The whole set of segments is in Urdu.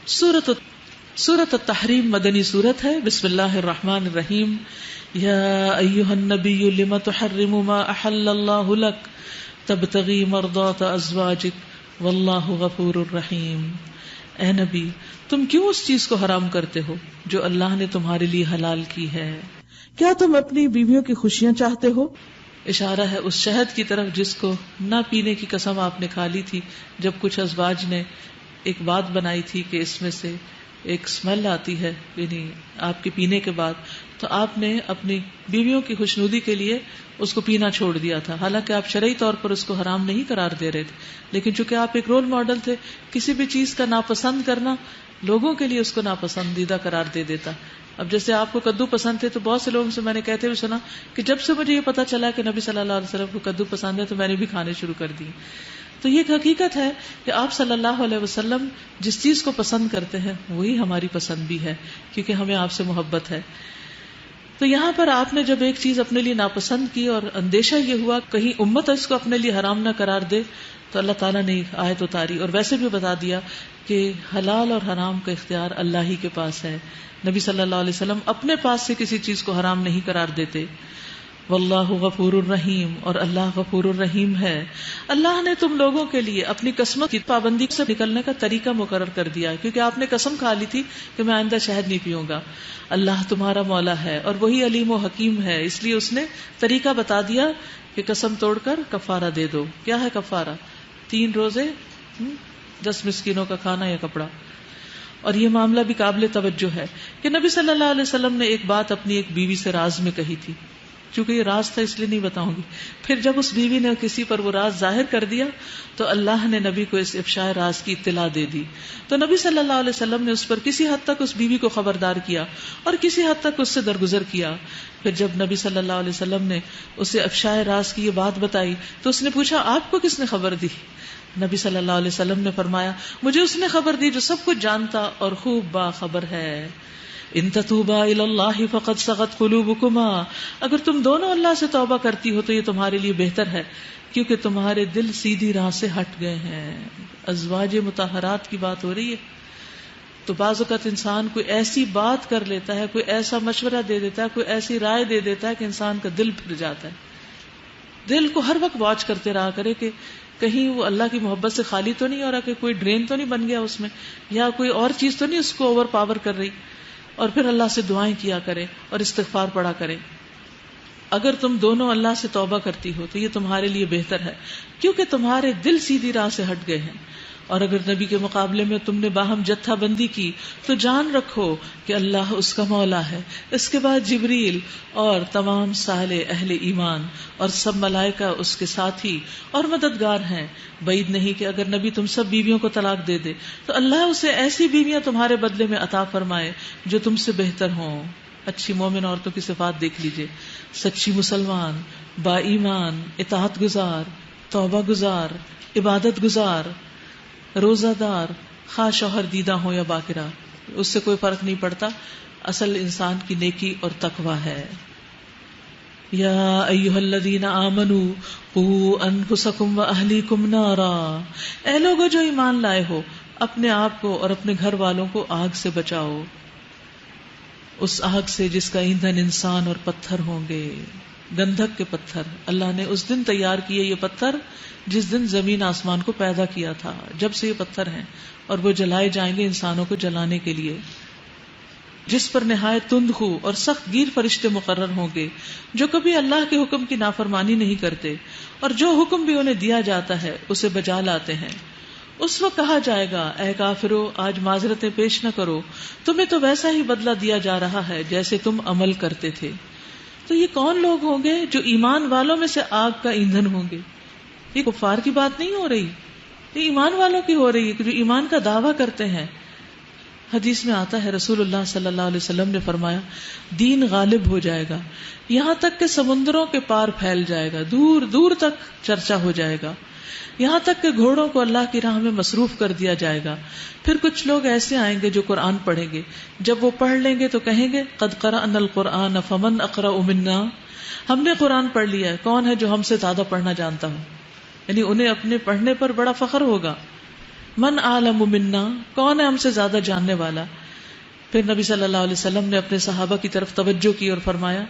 سورۃ التحریم مدنی سورت ہے. بسم اللہ الرحمن الرحیم. یا ایھا النبی لم تحرم ما احل اللہ لک تبتغی مرضات ازواجک واللہ غفور الرحیم. اے نبی، تم کیوں اس چیز کو حرام کرتے ہو جو اللہ نے تمہارے لیے حلال کی ہے؟ کیا تم اپنی بیویوں کی خوشیاں چاہتے ہو؟ اشارہ ہے اس شہد کی طرف جس کو نہ پینے کی قسم آپ نے کھا لی تھی جب کچھ ازواج نے ایک بات بنائی تھی کہ اس میں سے ایک اسمیل آتی ہے، یعنی آپ کے پینے کے بعد، تو آپ نے اپنی بیویوں کی خوشنودی کے لیے اس کو پینا چھوڑ دیا تھا. حالانکہ آپ شرعی طور پر اس کو حرام نہیں قرار دے رہے تھے، لیکن چونکہ آپ ایک رول ماڈل تھے، کسی بھی چیز کا ناپسند کرنا لوگوں کے لیے اس کو ناپسندیدہ قرار دے دیتا. اب جیسے آپ کو کدو پسند تھے تو بہت سے لوگوں سے میں نے کہتے ہوئے سنا کہ جب سے مجھے یہ پتا چلا کہ نبی صلی اللہ علیہ وسلم کو کدو پسند ہے تو میں نے بھی کھانے شروع کر دی. تو یہ ایک حقیقت ہے کہ آپ صلی اللہ علیہ وسلم جس چیز کو پسند کرتے ہیں وہی ہماری پسند بھی ہے، کیونکہ ہمیں آپ سے محبت ہے. تو یہاں پر آپ نے جب ایک چیز اپنے لیے ناپسند کی اور اندیشہ یہ ہوا کہیں امت اس کو اپنے لیے حرام نہ قرار دے، تو اللہ تعالیٰ نے آیت اتاری اور ویسے بھی بتا دیا کہ حلال اور حرام کا اختیار اللہ ہی کے پاس ہے. نبی صلی اللہ علیہ وسلم اپنے پاس سے کسی چیز کو حرام نہیں قرار دیتے. واللہ غفور الرحیم، اور اللہ غفور الرحیم ہے. اللہ نے تم لوگوں کے لیے اپنی قسمت کی پابندی سے نکلنے کا طریقہ مقرر کر دیا ہے، کیونکہ آپ نے قسم کھا لی تھی کہ میں آئندہ شہد نہیں پیوں گا. اللہ تمہارا مولا ہے اور وہی علیم و حکیم ہے، اس لیے اس نے طریقہ بتا دیا کہ قسم توڑ کر کفارہ دے دو. کیا ہے کفارہ؟ 3 روزے، 10 مسکینوں کا کھانا یا کپڑا. اور یہ معاملہ بھی قابل توجہ ہے کہ نبی صلی اللہ علیہ وسلم نے ایک بات اپنی ایک بیوی سے راز میں کہی تھی. چونکہ یہ راز تھا اس لیے نہیں بتاؤں گی. پھر جب اس بیوی نے کسی پر وہ راز ظاہر کر دیا تو اللہ نے نبی کو اس افشاء راز کی اطلاع دے دی. تو نبی صلی اللہ علیہ وسلم نے اس پر کسی حد تک اس بیوی کو خبردار کیا اور کسی حد تک اس سے درگزر کیا. پھر جب نبی صلی اللہ علیہ وسلم نے اسے افشاء راز کی یہ بات بتائی تو اس نے پوچھا آپ کو کس نے خبر دی؟ نبی صلی اللہ علیہ وسلم نے فرمایا مجھے اس نے خبر دی جو سب کچھ جانتا اور خوب باخبر ہے. ان تتوبا الی اللہ فقد صغت قلوبکما، اگر تم دونوں اللہ سے توبہ کرتی ہو تو یہ تمہارے لیے بہتر ہے، کیونکہ تمہارے دل سیدھی راہ سے ہٹ گئے ہیں. ازواج مطہرات کی بات ہو رہی ہے. تو بعض اوقات انسان کوئی ایسی بات کر لیتا ہے، کوئی ایسا مشورہ دے دیتا ہے، کوئی ایسی رائے دے دیتا ہے کہ انسان کا دل پھر جاتا ہے. دل کو ہر وقت واچ کرتے رہا کرے کہ کہیں وہ اللہ کی محبت سے خالی تو نہیں ہو رہا، کہ کوئی ڈرین تو نہیں بن گیا اس میں، یا کوئی اور چیز تو نہیں اس کو اوور پاور کر رہی. اور پھر اللہ سے دعائیں کیا کرے اور استغفار پڑھا کرے. اگر تم دونوں اللہ سے توبہ کرتی ہو تو یہ تمہارے لیے بہتر ہے، کیونکہ تمہارے دل سیدھی راہ سے ہٹ گئے ہیں. اور اگر نبی کے مقابلے میں تم نے باہم جتھا بندی کی تو جان رکھو کہ اللہ اس کا مولا ہے. اس کے بعد جبریل اور تمام صالح اہل ایمان اور سب ملائکہ اس کے ساتھی اور مددگار ہیں. بعید نہیں کہ اگر نبی تم سب بیویوں کو طلاق دے دے تو اللہ اسے ایسی بیویاں تمہارے بدلے میں عطا فرمائے جو تم سے بہتر ہوں. اچھی مومن عورتوں کی صفات دیکھ لیجئے: سچی مسلمان، با ایمان، اطاعت گزار، توبہ گزار، عبادت گزار، روزہ دار، خواہ شوہر دیدہ ہو یا باکرہ، اس سے کوئی فرق نہیں پڑتا. اصل انسان کی نیکی اور تقوی ہے. یا ایھا الذین آمنوا قوا انفسکم واہلیکم نارا، اے لوگو جو ایمان لائے ہو اپنے آپ کو اور اپنے گھر والوں کو آگ سے بچاؤ، اس آگ سے جس کا ایندھن انسان اور پتھر ہوں گے. گندھک کے پتھر اللہ نے اس دن تیار کیے، یہ پتھر جس دن زمین آسمان کو پیدا کیا تھا، جب سے یہ پتھر ہیں، اور وہ جلائے جائیں گے انسانوں کو جلانے کے لیے. جس پر نہایت تند خو اور سخت گیر فرشتے مقرر ہوں گے جو کبھی اللہ کے حکم کی نافرمانی نہیں کرتے اور جو حکم بھی انہیں دیا جاتا ہے اسے بجا لاتے ہیں. اس وقت کہا جائے گا اے کافرو آج معذرتیں پیش نہ کرو، تمہیں تو ویسا ہی بدلہ دیا جا رہا ہے جیسے تم عمل کرتے تھے. تو یہ کون لوگ ہوں گے جو ایمان والوں میں سے آگ کا ایندھن ہوں گے؟ یہ کفار کی بات نہیں ہو رہی، یہ ایمان والوں کی ہو رہی ہے جو ایمان کا دعویٰ کرتے ہیں. حدیث میں آتا ہے رسول اللہ صلی اللہ علیہ وسلم نے فرمایا دین غالب ہو جائے گا یہاں تک کہ سمندروں کے پار پھیل جائے گا، دور دور تک چرچا ہو جائے گا، یہاں تک کہ گھوڑوں کو اللہ کی راہ میں مصروف کر دیا جائے گا. پھر کچھ لوگ ایسے آئیں گے جو قرآن پڑھیں گے، جب وہ پڑھ لیں گے تو کہیں گے قد قرأنا القرآن فمن اقرأ منا، ہم نے قرآن پڑھ لیا ہے، کون ہے جو ہم سے زیادہ پڑھنا جانتا ہو. یعنی انہیں اپنے پڑھنے پر بڑا فخر ہوگا. من عالم منا، کون ہے ہم سے زیادہ جاننے والا؟ پھر نبی صلی اللہ علیہ وسلم نے اپنے صحابہ کی طرف توجہ کی اور فرمایا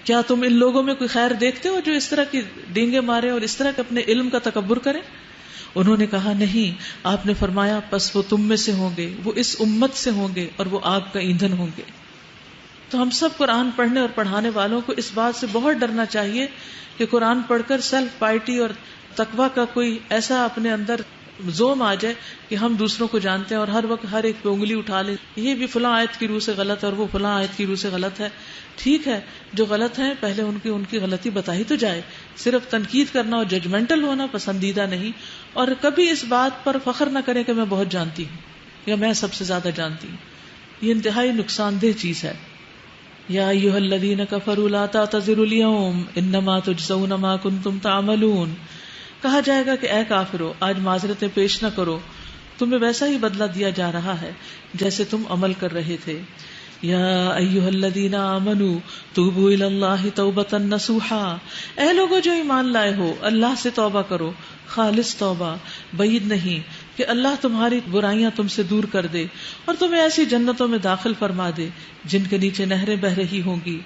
کیا تم ان لوگوں میں کوئی خیر دیکھتے ہو جو اس طرح کی ڈینگے مارے اور اس طرح کے اپنے علم کا تکبر کریں؟ انہوں نے کہا نہیں. آپ نے فرمایا پس وہ تم میں سے ہوں گے، وہ اس امت سے ہوں گے اور وہ آگ کا ایندھن ہوں گے. تو ہم سب قرآن پڑھنے اور پڑھانے والوں کو اس بات سے بہت ڈرنا چاہیے کہ قرآن پڑھ کر سیلف پائٹی اور تقوی کا کوئی ایسا اپنے اندر زوم آ جائے کہ ہم دوسروں کو جانتے ہیں اور ہر وقت ہر ایک پہ انگلی اٹھا لیں، یہ بھی فلاں آیت کی روح سے غلط ہے اور وہ فلاں آیت کی روح سے غلط ہے. ٹھیک ہے، جو غلط ہیں پہلے ان کی غلطی بتائی تو جائے. صرف تنقید کرنا اور ججمنٹل ہونا پسندیدہ نہیں، اور کبھی اس بات پر فخر نہ کریں کہ میں بہت جانتی ہوں یا میں سب سے زیادہ جانتی ہوں. یہ انتہائی نقصان دہ چیز ہے. یا ایھا الذین کفروا لا تعتذروا اليوم انما تجزون ما کنتم تعملون. کہا جائے گا کہ اے کافرو، آج معذرتیں پیش نہ کرو، تمہیں ویسا ہی بدلہ دیا جا رہا ہے جیسے تم عمل کر رہے تھے. یا ایھا الذین آمنوا توبوا الی اللہ توبۃ نصوحا. اے لوگو جو ایمان لائے ہو، اللہ سے توبہ کرو، خالص توبہ. بعید نہیں کہ اللہ تمہاری برائیاں تم سے دور کر دے اور تمہیں ایسی جنتوں میں داخل فرما دے جن کے نیچے نہریں بہہ رہی ہوں گی.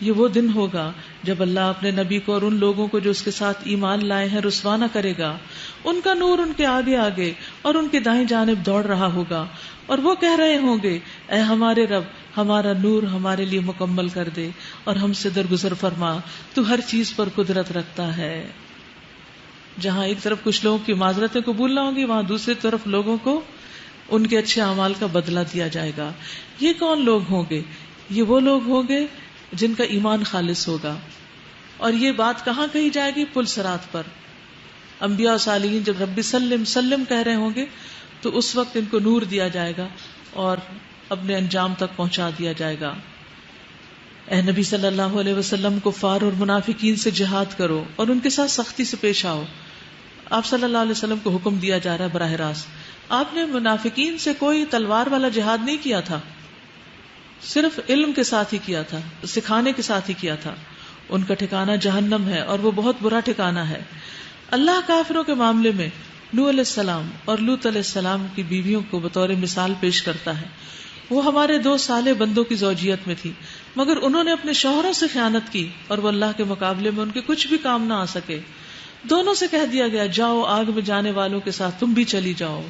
یہ وہ دن ہوگا جب اللہ اپنے نبی کو اور ان لوگوں کو جو اس کے ساتھ ایمان لائے ہیں رسوا نہ کرے گا. ان کا نور ان کے آگے آگے اور ان کے دائیں جانب دوڑ رہا ہوگا، اور وہ کہہ رہے ہوں گے اے ہمارے رب، ہمارا نور ہمارے لیے مکمل کر دے اور ہم سے درگزر فرما، تو ہر چیز پر قدرت رکھتا ہے. جہاں ایک طرف کچھ لوگوں کی معذرتیں قبول نہ ہوں گی، وہاں دوسری طرف لوگوں کو ان کے اچھے اعمال کا بدلہ دیا جائے گا. یہ کون لوگ ہوں گے؟ یہ وہ لوگ ہوں گے جن کا ایمان خالص ہوگا. اور یہ بات کہاں کہی جائے گی؟ پل صراط پر. انبیاء و صالحین جب رب سلم سلم کہہ رہے ہوں گے تو اس وقت ان کو نور دیا جائے گا اور اپنے انجام تک پہنچا دیا جائے گا. اے نبی صلی اللہ علیہ وسلم، کفار اور منافقین سے جہاد کرو اور ان کے ساتھ سختی سے پیش آؤ. آپ صلی اللہ علیہ وسلم کو حکم دیا جا رہا ہے براہ راست. آپ نے منافقین سے کوئی تلوار والا جہاد نہیں کیا تھا، صرف علم کے ساتھ ہی کیا تھا، سکھانے کے ساتھ ہی کیا تھا. ان کا ٹھکانہ جہنم ہے اور وہ بہت برا ٹھکانہ ہے. اللہ کافروں کے معاملے میں نوح علیہ السلام اور لوط علیہ السلام کی بیویوں کو بطور مثال پیش کرتا ہے. وہ ہمارے 2 صالح بندوں کی زوجیت میں تھی، مگر انہوں نے اپنے شوہروں سے خیانت کی اور وہ اللہ کے مقابلے میں ان کے کچھ بھی کام نہ آ سکے. دونوں سے کہہ دیا گیا جاؤ آگ میں جانے والوں کے ساتھ تم بھی چلی جاؤ.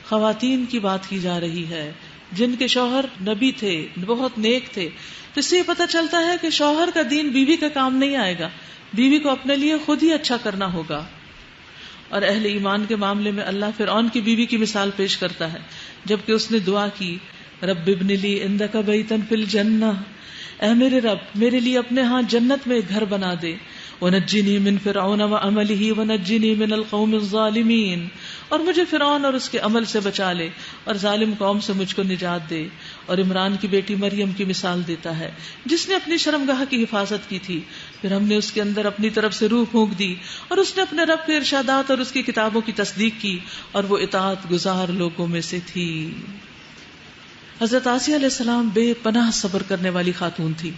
خواتین کی بات کی جا رہی ہے جن کے شوہر نبی تھے، بہت نیک تھے. تو اس سے یہ پتہ چلتا ہے کہ شوہر کا دین بیوی کا کام نہیں آئے گا، بیوی کو اپنے لیے خود ہی اچھا کرنا ہوگا. اور اہل ایمان کے معاملے میں اللہ فرعون کی بیوی کی مثال پیش کرتا ہے جبکہ اس نے دعا کی رب ابن لی عندک بیتا فی الجنہ، اے میرے رب میرے لیے اپنے ہاں جنت میں ایک گھر بنا دے. ونجنی من فرعون وعملہ ونجنی من القوم الظالمین، اور مجھے فرعون اور اس کے عمل سے بچا لے اور ظالم قوم سے مجھ کو نجات دے. اور عمران کی بیٹی مریم کی مثال دیتا ہے جس نے اپنی شرمگاہ کی حفاظت کی تھی، پھر ہم نے اس کے اندر اپنی طرف سے روح پھونک دی اور اس نے اپنے رب کے ارشادات اور اس کی کتابوں کی تصدیق کی اور وہ اطاعت گزار لوگوں میں سے تھی. حضرت آسیہ علیہ السلام بے پناہ صبر کرنے والی خاتون تھی.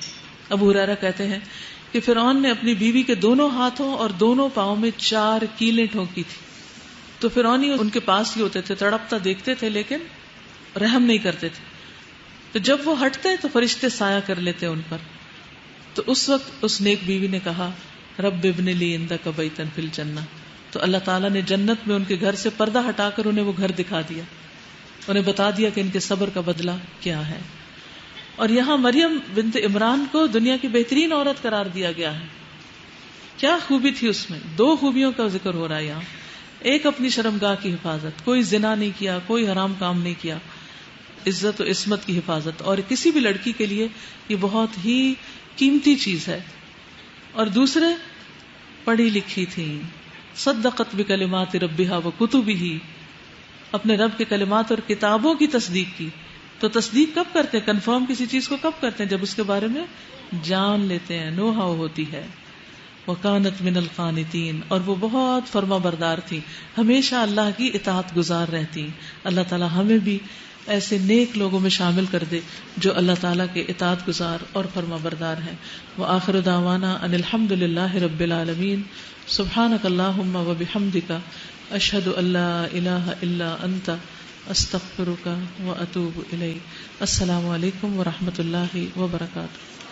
ابو ہریرہ کہتے ہیں کہ فرعون نے اپنی بیوی کے دونوں ہاتھوں اور دونوں پاؤں میں 4 کیلیں ٹھونکی تھی. تو فرعونی ان کے پاس ہی ہوتے تھے، تڑپتا دیکھتے تھے لیکن رحم نہیں کرتے تھے. تو جب وہ ہٹتے تو فرشتے سایہ کر لیتے ان پر. تو اس وقت اس نیک بیوی نے کہا رب ابن لی عندک بیتا فی الجنہ. تو اللہ تعالیٰ نے جنت میں ان کے گھر سے پردہ ہٹا کر انہیں وہ گھر دکھا دیا، انہیں بتا دیا کہ ان کے صبر کا بدلہ کیا ہے. اور یہاں مریم بنت عمران کو دنیا کی بہترین عورت قرار دیا گیا ہے. کیا خوبی تھی اس میں؟ 2 خوبیوں کا ذکر ہو رہا ہے یہاں. ایک اپنی شرمگاہ کی حفاظت، کوئی زنا نہیں کیا، کوئی حرام کام نہیں کیا، عزت و عصمت کی حفاظت. اور کسی بھی لڑکی کے لیے یہ بہت ہی قیمتی چیز ہے. اور دوسرے پڑھی لکھی تھی، صدقت بکلمات ربہا وکتبہ، اپنے رب کے کلمات اور کتابوں کی تصدیق کی. تو تصدیق کب کرتے ہیں؟ کنفرم کسی چیز کو کب کرتے ہیں؟ جب اس کے بارے میں جان لیتے ہیں، نو ہاؤ ہوتی ہے. وَكَانَتْ مِنَ الْقَانِتِينَ، اور وہ بہت فرما بردار تھی، ہمیشہ اللہ کی اطاعت گزار رہتی. اللہ تعالی ہمیں بھی ایسے نیک لوگوں میں شامل کر دے جو اللہ تعالیٰ کے اطاعت گزار اور فرما بردار ہیں. وآخر دعوانا ان الحمد للہ رب العالمین. سبحانک اللہم و بحمدک، اشہد ان لا الہ الا انت، استغفرک و اتوب الیک۔ السلام علیکم و رحمۃ اللہ وبرکاتہ۔